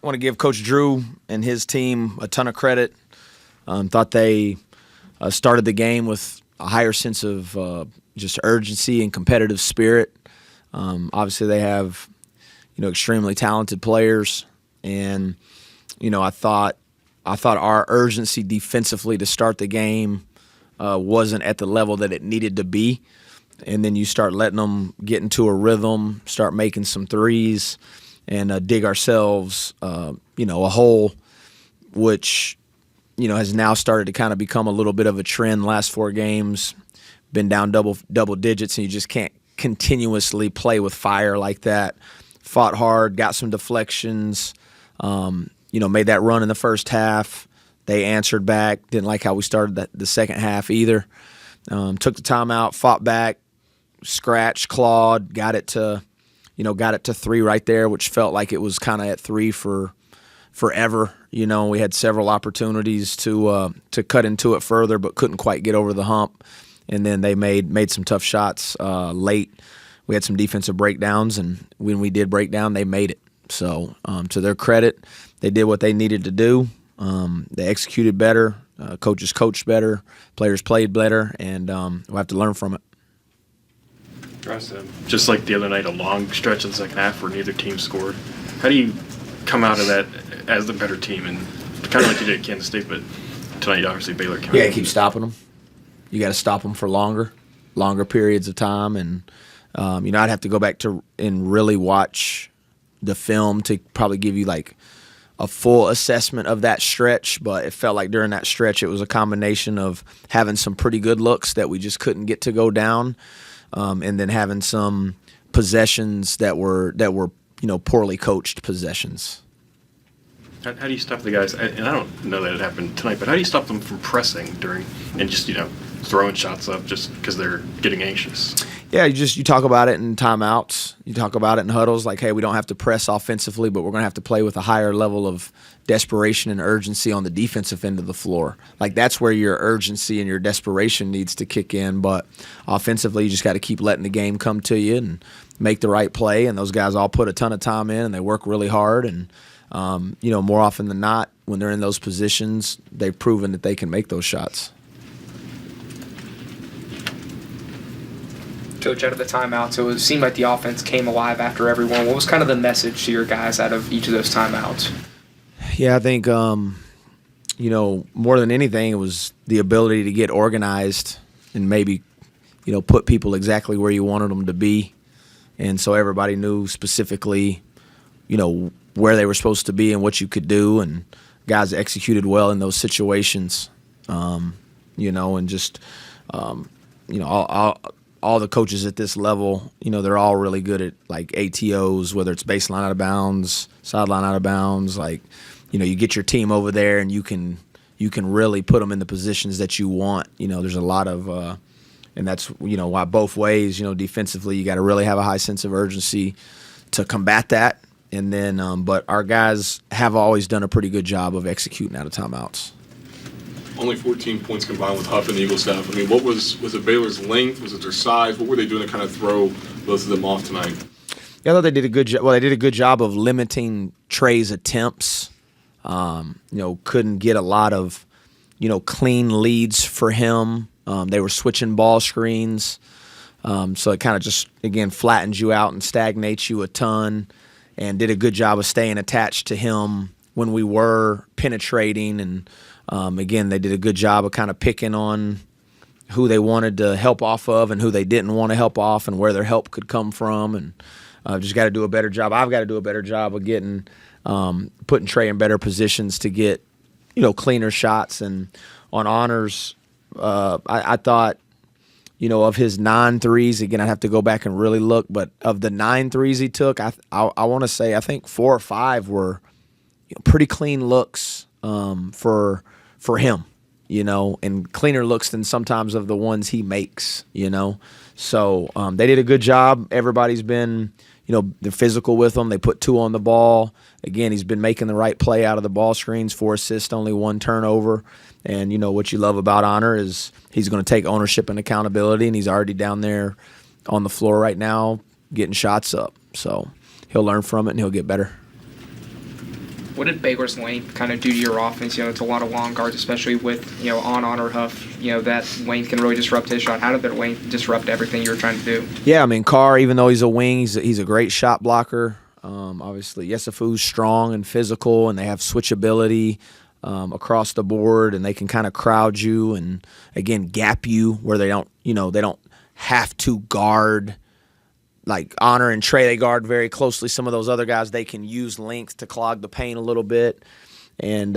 want to give Coach Drew and his team a ton of credit. Thought they started the game with a higher sense of just urgency and competitive spirit. Obviously, they have extremely talented players, and I thought our urgency defensively to start the game wasn't at the level that it needed to be. And then you start letting them get into a rhythm, start making some threes, and dig ourselves, a hole, which, has now started to kind of become a little bit of a trend. Last 4 games, been down double digits, and you just can't continuously play with fire like that. Fought hard, got some deflections, made that run in the first half. They answered back. Didn't like how we started the second half either. Took the timeout, fought back, scratched, clawed, got it to 3 right there, which felt like it was kind of at 3 for forever. We had several opportunities to cut into it further, but couldn't quite get over the hump. And then they made some tough shots late. We had some defensive breakdowns, and when we did break down, they made it. So to their credit, they did what they needed to do. They executed better. Coaches coached better. Players played better, and we'll have to learn from it. Just like the other night, a long stretch in the second half where neither team scored. How do you come out of that as the better team, and kind of like you did at Kansas State, but tonight obviously Baylor came out? Yeah, keep stopping them. You got to stop them for longer periods of time, and I'd have to go back and really watch the film to probably give you like a full assessment of that stretch, but it felt like during that stretch it was a combination of having some pretty good looks that we just couldn't get to go down, and then having some possessions that were poorly coached possessions. How do you stop the guys? And I don't know that it happened tonight, but how do you stop them from pressing during and just throwing shots up just because they're getting anxious? Yeah, you talk about it in timeouts. You talk about it in huddles, like, hey, we don't have to press offensively, but we're going to have to play with a higher level of desperation and urgency on the defensive end of the floor. Like, that's where your urgency and your desperation needs to kick in. But offensively, you just got to keep letting the game come to you and make the right play. And those guys all put a ton of time in, and they work really hard. And, more often than not, when they're in those positions, they've proven that they can make those shots. Coach, out of the timeouts, it seemed like the offense came alive after everyone. What was kind of the message to your guys out of each of those timeouts? Yeah, I think, more than anything, it was the ability to get organized and maybe, put people exactly where you wanted them to be. And so everybody knew specifically, where they were supposed to be and what you could do. And guys executed well in those situations, and just, all the coaches at this level, they're all really good at like ATOs, whether it's baseline out of bounds, sideline out of bounds. Like, you get your team over there and you can really put them in the positions that you want. There's a lot of, and that's, why both ways, defensively, you got to really have a high sense of urgency to combat that. And then, but our guys have always done a pretty good job of executing out of timeouts. Only 14 points combined with Huff and the Eagle staff. I mean, was it Baylor's length? Was it their size? What were they doing to kind of throw both of them off tonight? Yeah, I thought they did a good job. Well, they did a good job of limiting Trey's attempts. Couldn't get a lot of, clean leads for him. They were switching ball screens. So it kind of just, again, flattens you out and stagnates you a ton, and did a good job of staying attached to him when we were penetrating. And again, they did a good job of kind of picking on who they wanted to help off of and who they didn't want to help off and where their help could come from. And just got to do a better job. I've got to do a better job of getting putting Trey in better positions to get, cleaner shots. And on Honors, I thought, of his 9 threes, again, I'd have to go back and really look, but of the 9 threes he took, I want to say I think 4 or 5 were pretty clean looks for him, and cleaner looks than sometimes of the ones he makes, So they did a good job. Everybody's been, they're physical with him. They put 2 on the ball. Again, he's been making the right play out of the ball screens, 4 assists, only 1 turnover. And, what you love about Honor is he's going to take ownership and accountability, and he's already down there on the floor right now getting shots up. So he'll learn from it, and he'll get better. What did Baylor's length kind of do to your offense? It's a lot of long guards, especially with, on or Huff. That length can really disrupt his shot. How did their length disrupt everything you were trying to do? Yeah, I mean, Carr, even though he's a wing, he's a great shot blocker. Obviously, Yesufu's strong and physical, and they have switchability across the board, and they can kind of crowd you and, again, gap you where they don't have to guard. Like Honor and Trey, they guard very closely. Some of those other guys, they can use length to clog the paint a little bit. And,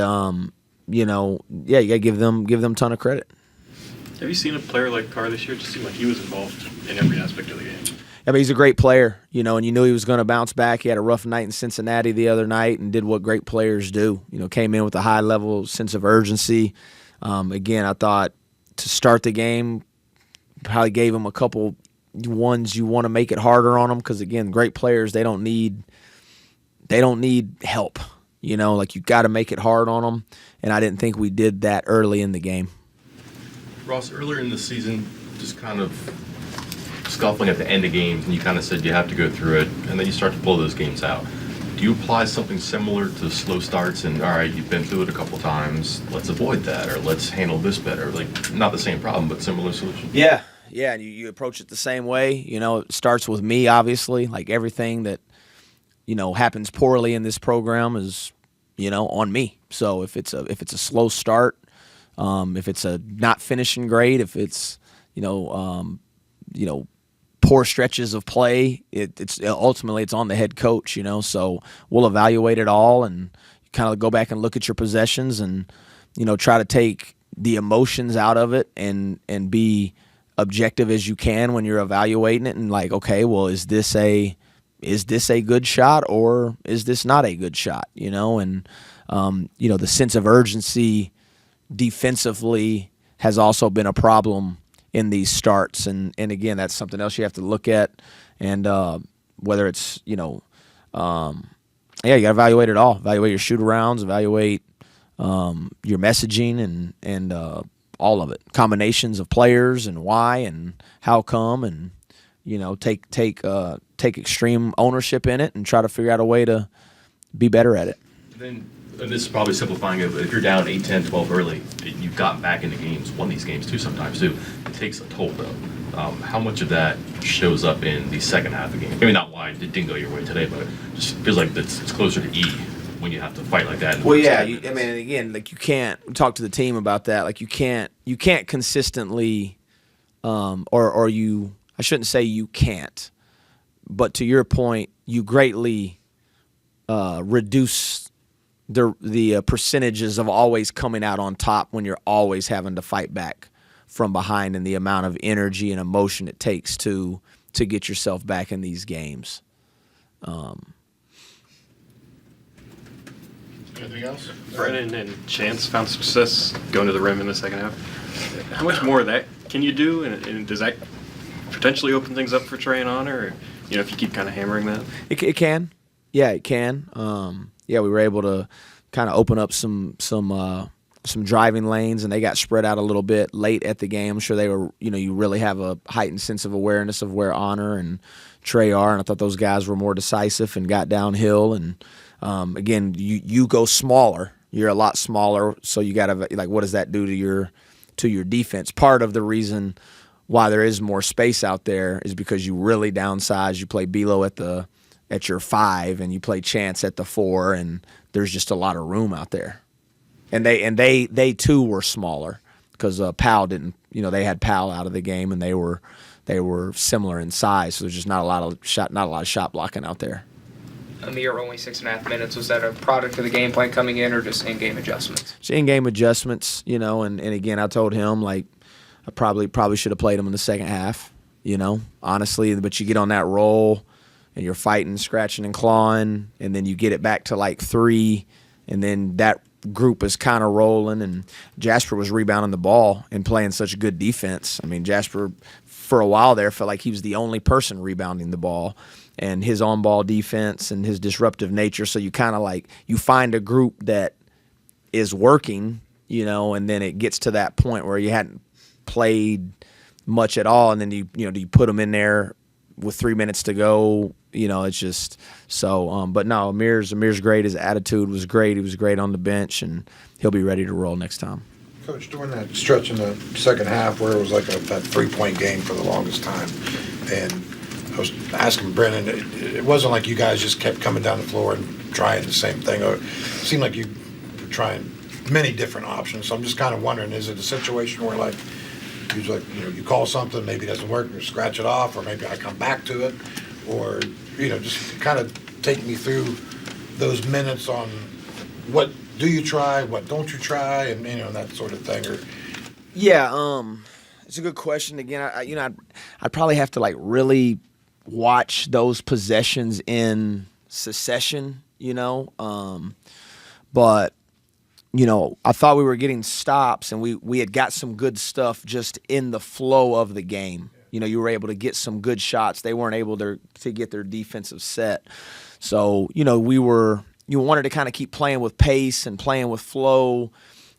you got to give them a ton of credit. Have you seen a player like Carr this year? It just seemed like he was involved in every aspect of the game. I mean, he's a great player, and you knew he was going to bounce back. He had a rough night in Cincinnati the other night and did what great players do. Came in with a high-level sense of urgency. Again, I thought to start the game, probably gave him a couple ones you want to make it harder on them because, again, great players, they don't need help. Like you got to make it hard on them, and I didn't think we did that early in the game. Ross, earlier in the season, just kind of scuffling at the end of games, and you kind of said you have to go through it, and then you start to blow those games out. Do you apply something similar to slow starts and, all right, you've been through it a couple times, let's avoid that, or let's handle this better? Like, not the same problem, but similar solution? Yeah, and you approach it the same way. It starts with me, obviously. Like, everything that, happens poorly in this program is, on me. So if it's a slow start, if it's a not finishing great, if it's, poor stretches of play, it's ultimately it's on the head coach, So we'll evaluate it all and kind of go back and look at your possessions and, try to take the emotions out of it and be objective as you can when you're evaluating it and like, okay, well, is this a good shot or is this not a good shot? And the sense of urgency defensively has also been a problem in these starts, and again, that's something else you have to look at, and whether it's you got to evaluate it all. Evaluate your shoot-arounds, evaluate your messaging, and all of it. Combinations of players and why and how come, and take extreme ownership in it and try to figure out a way to be better at it. And this is probably simplifying it, but if you're down 8, 10, 12 early, you've gotten back into games, won these games too sometimes too. It takes a toll though. How much of that shows up in the second half of the game? Maybe not why it didn't go your way today, but it just feels like it's closer to E when you have to fight like that. In the first 10 minutes. Again, like you can't talk to the team about that. Like you can't consistently, I shouldn't say you can't, but to your point, you greatly reduce the percentages of always coming out on top when you're always having to fight back from behind, and the amount of energy and emotion it takes to get yourself back in these games. Anything else? Brennan and Chance found success going to the rim in the second half. How much more of that can you do, and does that potentially open things up for Trey and Honor, or, if you keep kind of hammering that? It can. Yeah, it can. We were able to kind of open up some driving lanes, and they got spread out a little bit late at the game. I'm sure they were, you really have a heightened sense of awareness of where Honor and Trey are, and I thought those guys were more decisive and got downhill. And again, you go smaller. You're a lot smaller, so you got to, like, what does that do to your defense? Part of the reason why there is more space out there is because you really downsize. You play Belo at your 5, and you play Chance at the 4, and there's just a lot of room out there. And they too were smaller because Powell didn't. They had Powell out of the game, and they were similar in size. So there's just not a lot of shot blocking out there. Amir, only 6.5 minutes. Was that a product of the game plan coming in, or just in-game adjustments? It's in-game adjustments, and again, I told him, like, I probably should have played him in the second half, honestly. But you get on that roll, and you're fighting, scratching, and clawing, and then you get it back to like 3, and then that group is kind of rolling, and Jasper was rebounding the ball and playing such good defense. I mean, Jasper, for a while there, felt like he was the only person rebounding the ball, and his on-ball defense and his disruptive nature. So you kind of you find a group that is working, and then it gets to that point where you hadn't played much at all, and then you put them in there with 3 minutes to go It's just so. But no, Amir's great. His attitude was great. He was great on the bench, and he'll be ready to roll next time. Coach, during that stretch in the second half where it was like that 3-point game for the longest time, and I was asking Brennan, it wasn't like you guys just kept coming down the floor and trying the same thing. Or it seemed like you were trying many different options. So I'm just kind of wondering, is it a situation where like you call something, maybe it doesn't work, you scratch it off, or maybe I come back to it, or just kind of take me through those minutes on what do you try, what don't you try, and that sort of thing. Or yeah, it's a good question. Again, I'd probably have to like really watch those possessions in succession, but I thought we were getting stops, and we had got some good stuff just in the flow of the game. You were able to get some good shots. They weren't able to get their defensive set. So, you wanted to kind of keep playing with pace and playing with flow.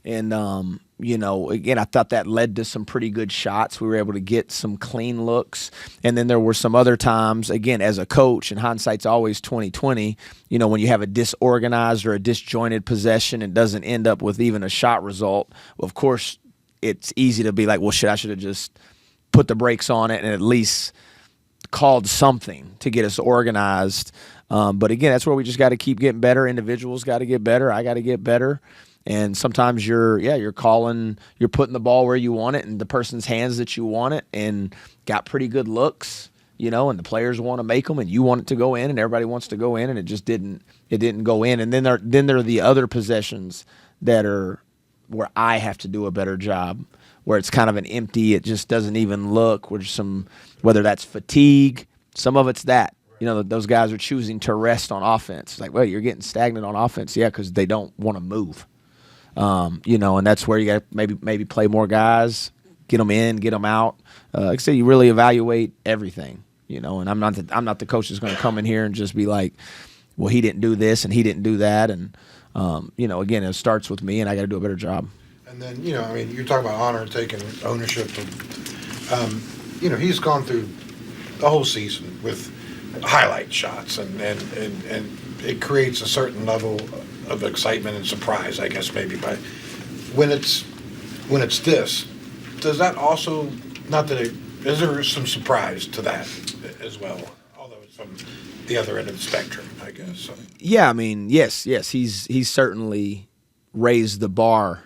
And, again, I thought that led to some pretty good shots. We were able to get some clean looks. And then there were some other times, again, as a coach, and hindsight's always 20/20, when you have a disorganized or a disjointed possession and doesn't end up with even a shot result. Well, of course, it's easy to be like, well, shit, I should have just put the brakes on it and at least called something to get us organized. But again, that's where we just got to keep getting better. Individuals got to get better. I got to get better. And sometimes you're putting the ball where you want it in the person's hands that you want it, and got pretty good looks, and the players want to make them, and you want it to go in, and everybody wants to go in, and it just didn't go in. And then there are the other possessions that are where I have to do a better job, where it's kind of an empty, it just doesn't even look, whether that's fatigue, some of it's that. Those guys are choosing to rest on offense. Like, well, you're getting stagnant on offense, yeah, because they don't want to move. And that's where you got to maybe play more guys, get them in, get them out. Like I said, you really evaluate everything, and I'm not the coach that's going to come in here and just be like, well, he didn't do this and he didn't do that. And, again, it starts with me, and I got to do a better job. And then, you're talking about Honor taking ownership of, he's gone through the whole season with highlight shots, and it creates a certain level of excitement and surprise, I guess, maybe. But when it's this, does that also, is there some surprise to that as well? Although it's from the other end of the spectrum, I guess. So. Yeah, yes, he's certainly raised the bar,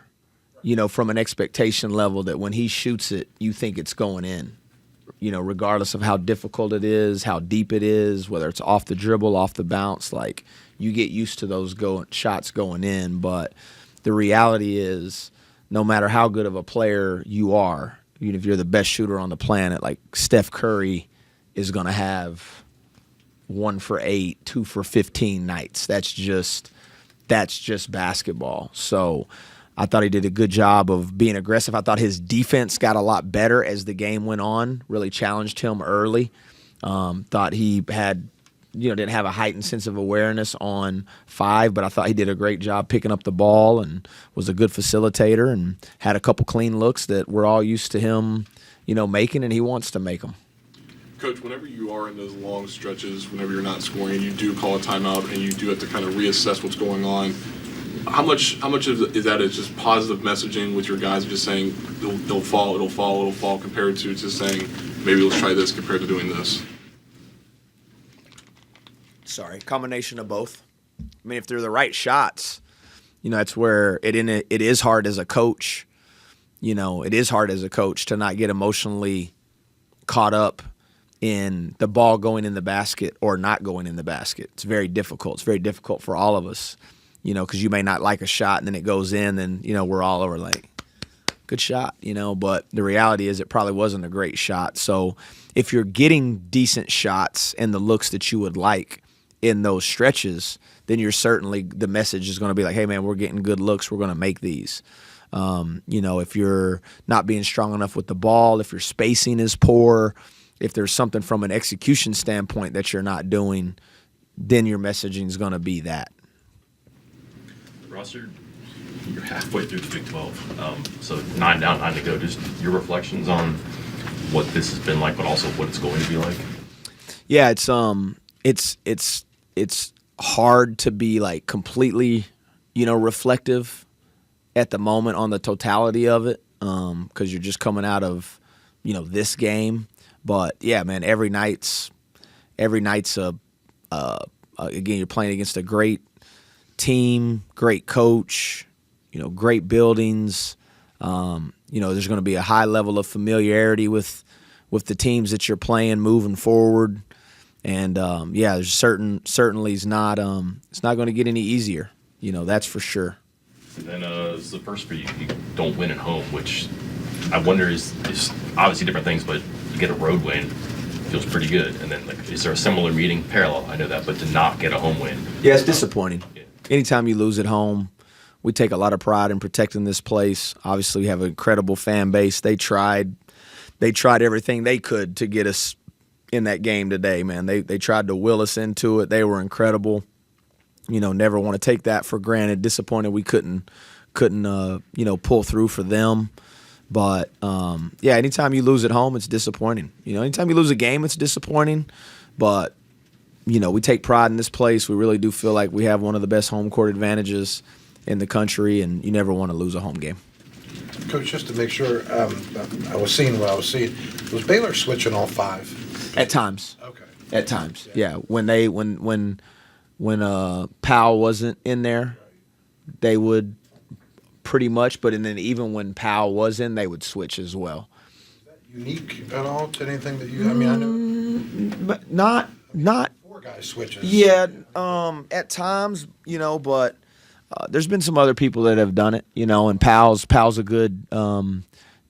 from an expectation level that when he shoots it, you think it's going in. Regardless of how difficult it is, how deep it is, whether it's off the dribble, off the bounce, like you get used to those shots going in. But the reality is, no matter how good of a player you are, even if you're the best shooter on the planet, like Steph Curry is going to have 1 for 8, 2 for 15 nights. That's just basketball. So I thought he did a good job of being aggressive. I thought his defense got a lot better as the game went on, really challenged him early. Thought he had, didn't have a heightened sense of awareness on 5, but I thought he did a great job picking up the ball and was a good facilitator and had a couple clean looks that we're all used to him, making, and he wants to make them. Coach, whenever you are in those long stretches, whenever you're not scoring, you do call a timeout and you do have to kind of reassess what's going on. How much is that is just positive messaging with your guys, just saying it'll fall, compared to just saying maybe let's try this compared to doing this? Sorry, combination of both. I mean, if they're the right shots, that's where it is hard as a coach. It is hard as a coach to not get emotionally caught up in the ball going in the basket or not going in the basket. It's very difficult. It's very difficult for all of us. Because you may not like a shot and then it goes in, then, we're all over like, good shot, but the reality is it probably wasn't a great shot. So if you're getting decent shots and the looks that you would like in those stretches, then the message is going to be like, hey, man, we're getting good looks. We're going to make these. If you're not being strong enough with the ball, if your spacing is poor, if there's something from an execution standpoint that you're not doing, then your messaging is going to be that. Ross, you're halfway through the Big 12, so 9 down, 9 to go. Just your reflections on what this has been like, but also what it's going to be like. Yeah, it's hard to be like completely, reflective at the moment on the totality of it, because you're just coming out of, this game. But yeah, man, every night's again, you're playing against a great team, great coach, great buildings. There's going to be a high level of familiarity with the teams that you're playing moving forward. And there's certainly it's not going to get any easier. That's for sure. And then it's the first for you. You don't win at home, which I wonder is obviously different things, but you get a road win, feels pretty good. And then is there a similar meeting parallel? I know that, but to not get a home win. Yeah, it's disappointing. Yeah. Anytime you lose at home, we take a lot of pride in protecting this place. Obviously, we have an incredible fan base. They tried everything they could to get us in that game today, man. They tried to will us into it. They were incredible. Never want to take that for granted. Disappointed we couldn't pull through for them. But anytime you lose at home, it's disappointing. Anytime you lose a game, it's disappointing. But we take pride in this place. We really do feel like we have one of the best home court advantages in the country, and you never want to lose a home game. Coach, just to make sure, I was seeing what I was seeing. Was Baylor switching all five? At times. Okay. At times, yeah. When Powell wasn't in there, they would pretty much. But then even when Powell was in, they would switch as well. Is that unique at all to anything that you? I mean, I know. But not. Four guys switches. Yeah. At times, but. There's been some other people that have done it, and Powell's a good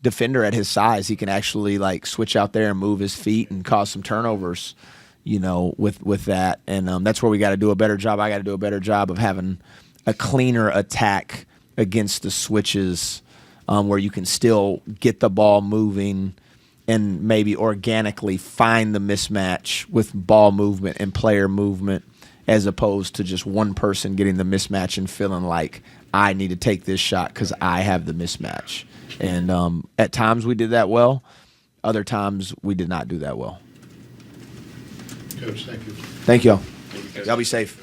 defender at his size. He can actually switch out there and move his feet and cause some turnovers, with that. And that's where we got to do a better job. I got to do a better job of having a cleaner attack against the switches, where you can still get the ball moving and maybe organically find the mismatch with ball movement and player movement, as opposed to just one person getting the mismatch and feeling like I need to take this shot because I have the mismatch. And at times we did that well. Other times we did not do that well. Coach, thank you. Thank y'all. Y'all be safe.